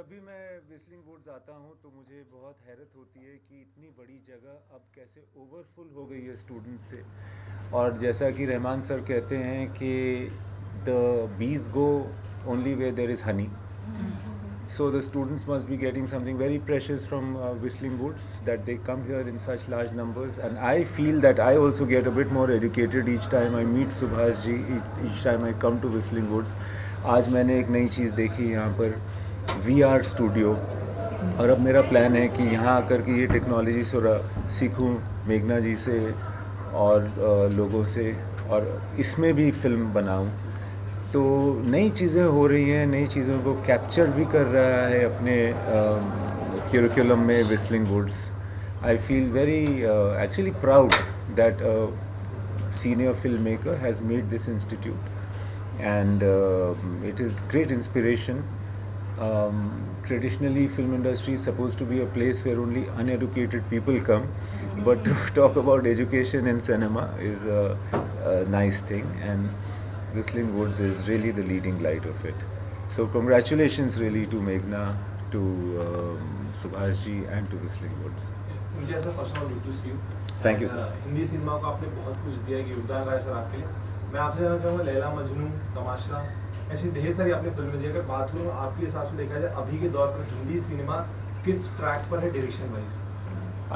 जब भी मैं विस्लिंग वुड्स आता हूँ तो मुझे बहुत हैरत होती है कि इतनी बड़ी जगह अब कैसे ओवरफुल हो गई है स्टूडेंट से। और जैसा कि रहमान सर कहते हैं कि the bees go only way there is Honey, so the students must be getting something very precious from Whistling Woods, that they come here in such large numbers. And I feel that I also get a bit more educated each time I meet Subhash ji, each time I come to Whistling Woods. आज मैंने एक नई चीज़ देखी यहाँ पर, VR studio. और अब मेरा प्लान है कि यहाँ आकर के ये टेक्नोलॉजी थोड़ा सीखूँ मेघना जी से और लोगों से, और इसमें भी फिल्म बनाऊँ। तो नई चीज़ें हो रही हैं, नई चीज़ों को कैप्चर भी कर रहा है अपने करिकुलम में whistling woods. I feel very actually proud that senior film maker has made this institute, and it is great inspiration. Traditionally, film industry is supposed to be a place where only uneducated people come, but to talk about education in cinema is a nice thing, and Whistling Woods is really the leading light of it. So congratulations really to Meghna, to Subhash ji and to Whistling Woods. India sir, first of all, good to see you. Thank you sir. Hindi cinema को आपने बहुत कुछ दिया है, योगदान रहा है sir आपके लिए। मैं आपसे जानना चाहूँगा, लैला मजनू, तमाशा, ऐसी ढेर सारी आपने फिल्में दी। अगर बात करूँ आपके हिसाब से देखा जाए अभी के दौर पर हिंदी सिनेमा किस ट्रैक पर है direction wise?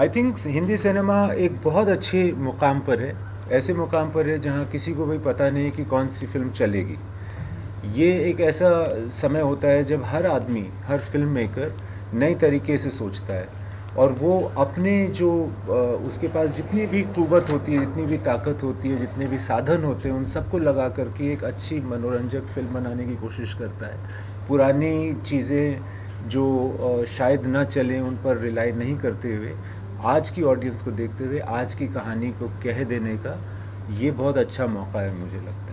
I think Hindi cinema एक बहुत अच्छे मुकाम पर है, ऐसे मुकाम पर है जहाँ किसी को भी पता नहीं कि कौन सी फिल्म चलेगी। ये एक ऐसा समय होता है जब हर आदमी, हर फिल्म मेकर नए तरीके से सोचता है, और वो अपने जो उसके पास जितनी भी कुव्वत होती है, जितनी भी ताकत होती है, जितने भी साधन होते हैं, उन सबको लगा करके एक अच्छी मनोरंजक फिल्म बनाने की कोशिश करता है। पुरानी चीज़ें जो शायद ना चलें उन पर रिलाई नहीं करते हुए आज की ऑडियंस को देखते हुए आज की कहानी को कह देने का ये बहुत अच्छा मौका है मुझे लगता है।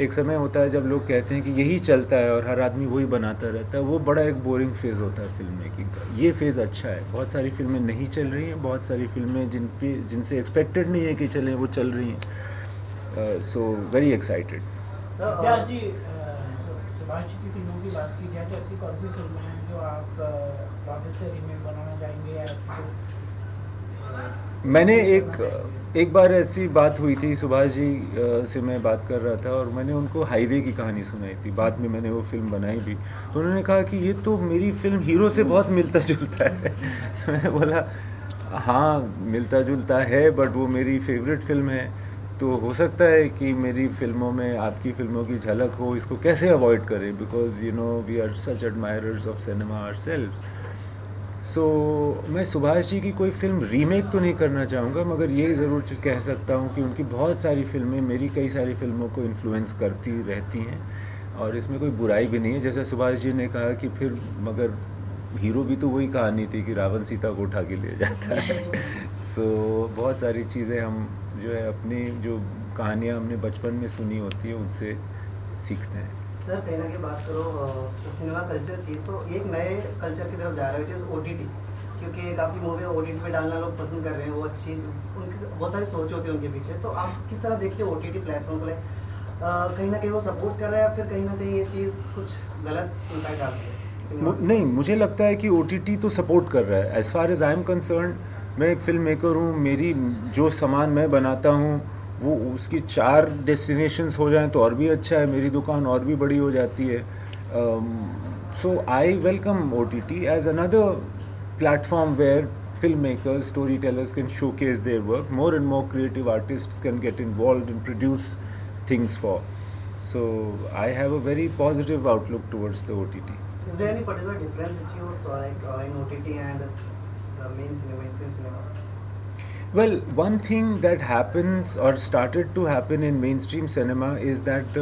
एक समय होता है जब लोग कहते हैं कि यही चलता है और हर आदमी वही बनाता रहता है, वो बड़ा एक बोरिंग फेज़ होता है फिल्म मेकिंग का। ये फेज़ अच्छा है, बहुत सारी फिल्में नहीं चल रही हैं, बहुत सारी फिल्में जिनसे एक्सपेक्टेड नहीं है कि चलें वो चल रही हैं। So very excited. Subhash ji की फिल्मों की बात की जाए तो ऐसी कौन सी फिल्में हैं जो आप वापस से रीमेक बनाना चाहेंगे या मैंने एक बार ऐसी बात हुई थी, सुभाष जी से मैं बात कर रहा था और मैंने उनको हाईवे की कहानी सुनाई थी। बाद में मैंने वो फिल्म बनाई भी, तो उन्होंने कहा कि ये तो मेरी फिल्म हीरो से बहुत मिलता जुलता है। मैंने बोला हाँ मिलता जुलता है, बट वो मेरी फेवरेट फिल्म है, तो हो सकता है कि मेरी फिल्मों में आपकी फिल्मों की झलक हो। इसको कैसे अवॉइड करें, because you know we are such admirers of cinema ourselves. So मैं सुभाष जी की कोई फ़िल्म रीमेक तो नहीं करना चाहूँगा, मगर ये ज़रूर कह सकता हूँ कि उनकी बहुत सारी फ़िल्में मेरी कई सारी फ़िल्मों को इन्फ्लुएंस करती रहती हैं, और इसमें कोई बुराई भी नहीं है। जैसे सुभाष जी ने कहा कि फिर मगर हीरो भी तो वही कहानी थी कि रावण सीता को उठा के ले जाता है। सो बहुत सारी चीज़ें हम जो है अपनी जो कहानियाँ हमने बचपन में सुनी होती हैं उनसे सीखते हैं। सर कहीं ना कहीं बात करो सिनेमा कल्चर की, सो एक नए कल्चर की तरफ जा रहे हैं विच इज़ OTT, क्योंकि काफ़ी मूवी OTT पे डालना लोग पसंद कर रहे हैं। वो अच्छी उनकी बहुत सारी सोच होती है उनके पीछे। तो आप किस तरह देखते हो OTT प्लेटफॉर्म को? कहीं ना कहीं वो सपोर्ट कर रहा है या फिर कहीं ना कहीं ये चीज़ कुछ गलत इम्पैक्ट डालती है? नहीं, मुझे लगता है कि OTT तो सपोर्ट कर रहा है। As far as I am concern, मैं एक फ़िल्म मेकर हूँ, मेरी जो सामान मैं बनाता हूँ वो उसकी 4 डेस्टिनेशंस हो जाएं तो और भी अच्छा है, मेरी दुकान और भी बड़ी हो जाती है। So I welcome OTT as another platform where film makers, storytellers can showcase their work. More and more creative artists can get involved and produce things for. So I have a very positive outlook towards the OTT. Is there any particular difference which you saw like in OTT and the mainstream cinema? Well, one thing that happens or started to happen in mainstream cinema is that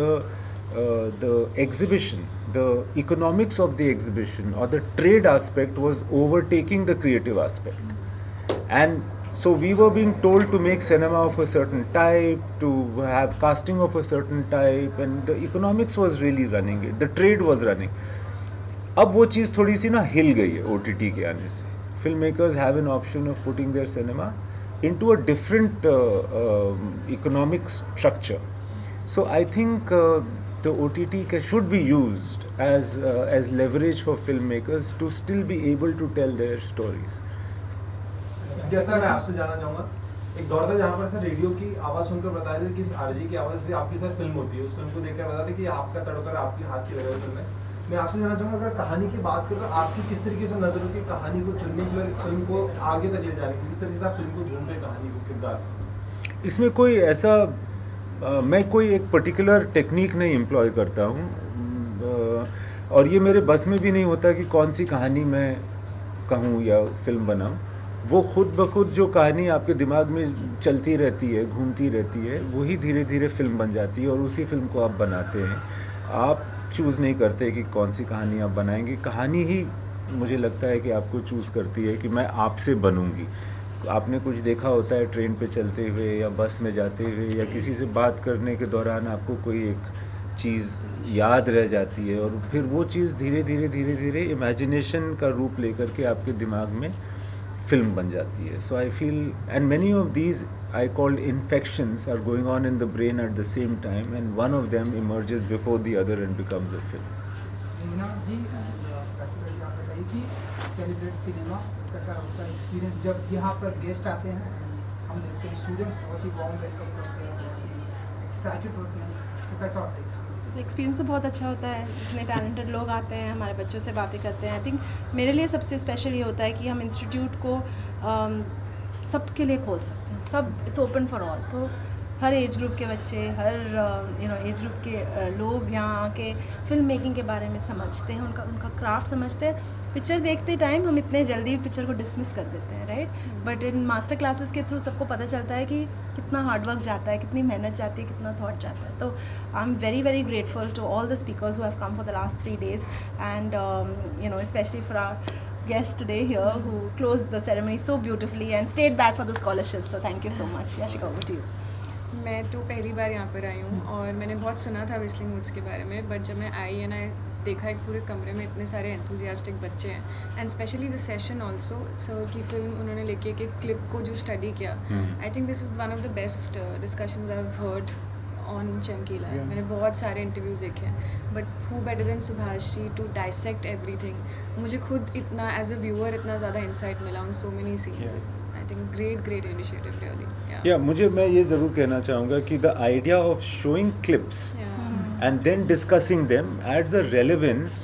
the exhibition, the economics of the exhibition or the trade aspect was overtaking the creative aspect. And so we were being told to make cinema of a certain type, to have casting of a certain type, and the economics was really running it, the trade was running. अब वो चीज़ थोड़ी सी ना हिल गई है OTT के आने से। Film makers have an option of putting their cinema into a different economic structure. So I think the OTT should be used as leverage for filmmakers to still be able to tell their stories. जैसा मैं आपसे जानना चाहूँगा, एक दौर था जहाँ पर सर रेडियो की आवाज़ सुनकर बताया था कि इस आरजी की आवाज़ से आपकी सर फिल्म होती है, उस फिल्म को देखकर बताते कि आपका तड़कर आपके हाथ की लगा फिल्म है। मैं आपसे जानना चाहूँगा, अगर कहानी की बात करें तो आपकी किस तरीके से नजर होती है कहानी को चुनने की और फिल्म को आगे तक ले जाने की, किस तरीके से आप फिल्म को ढूंढते हैं कहानी को, किरदार? इसमें कोई ऐसा मैं कोई एक पर्टिकुलर टेक्निक नहीं एम्प्लॉय करता हूँ, और ये मेरे बस में भी नहीं होता कि कौन सी कहानी मैं कहूँ या फिल्म बनाऊँ। वो खुद ब खुद जो कहानी आपके दिमाग में चलती रहती है, घूमती रहती है, वही धीरे धीरे फिल्म बन जाती है और उसी फिल्म को आप बनाते हैं। आप चूज़ नहीं करते कि कौन सी कहानी आप बनाएंगे, कहानी ही मुझे लगता है कि आपको चूज़ करती है कि मैं आपसे बनूंगी। आपने कुछ देखा होता है ट्रेन पे चलते हुए या बस में जाते हुए या किसी से बात करने के दौरान आपको कोई एक चीज़ याद रह जाती है और फिर वो चीज़ धीरे धीरे इमेजिनेशन का रूप लेकर के आपके दिमाग में फिल्म बन जाती है। So I feel and many of these I called infections are going on in the brain at the same time, and one of them emerges before the other and becomes a film. Meena ji, president आप बताइए कि celebrate cinema कैसा होता है experience जब यहाँ पर guest आते हैं, हम देखते हैं स्टूडेंट्स बहुत ही वार्म वेलकम करते हैं, बहुत ही एक्साइटेड होते हैं, तो कैसा होता है एक्सपीरियंस? एक्सपीरियंस तो बहुत अच्छा होता है, इतने टैलेंटेड लोग आते हैं, हमारे बच्चों से बातें करते हैं। आई थिंक मेरे लिए सबसे स्पेशल ये होता है कि हम इंस्टीट्यूट को सबके लिए खोल सकते हैं, सब इट्स ओपन फॉर ऑल। तो हर एज ग्रुप के बच्चे, हर एज ग्रुप के लोग यहाँ आके फिल्म मेकिंग के बारे में समझते हैं, उनका क्राफ्ट समझते हैं। पिक्चर देखते टाइम हम इतने जल्दी पिक्चर को डिसमिस कर देते हैं, right, but in master classes के थ्रू सबको पता चलता है कि कितना हार्डवर्क जाता है, कितनी मेहनत जाती है, कितना थॉट जाता है। तो I am very very grateful to all the speakers who have come for the last 3 days and especially for our guest today here who closed the ceremony so beautifully and stayed back for the scholarship. So thank you so much. Yashika, over to you. मैं तो पहली बार यहाँ पर आई हूँ और मैंने बहुत सुना था व्हिस्लिंग वुड्स के बारे में, बट जब मैं आई एंड आई देखा एक पूरे कमरे में इतने सारे एंथुजियास्टिक बच्चे हैं and specially the session also, sir की फिल्म उन्होंने लेके एक क्लिप को जो स्टडी किया, I think this is one of the best discussions I have heard on Chamkila. मैंने बहुत सारे इंटरव्यूज़ देखे हैं, but who better than Subhash ji to dissect everything. मुझे खुद इतना एज अ व्यूअर इतना ज़्यादा इंसाइट मिला on so many scenes. I think great initiative really. या मुझे मैं ये ज़रूर कहना चाहूँगा कि the idea of showing clips and then discussing them adds a relevance.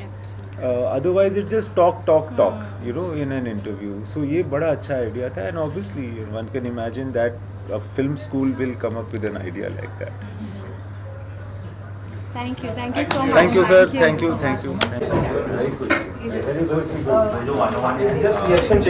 Otherwise it's just talk in an interview. So ये बड़ा अच्छा idea था, and obviously one can imagine that a film school will come up with an idea like that. Thank you so much. Thank you sir, thank you. Just reaction चाहिए।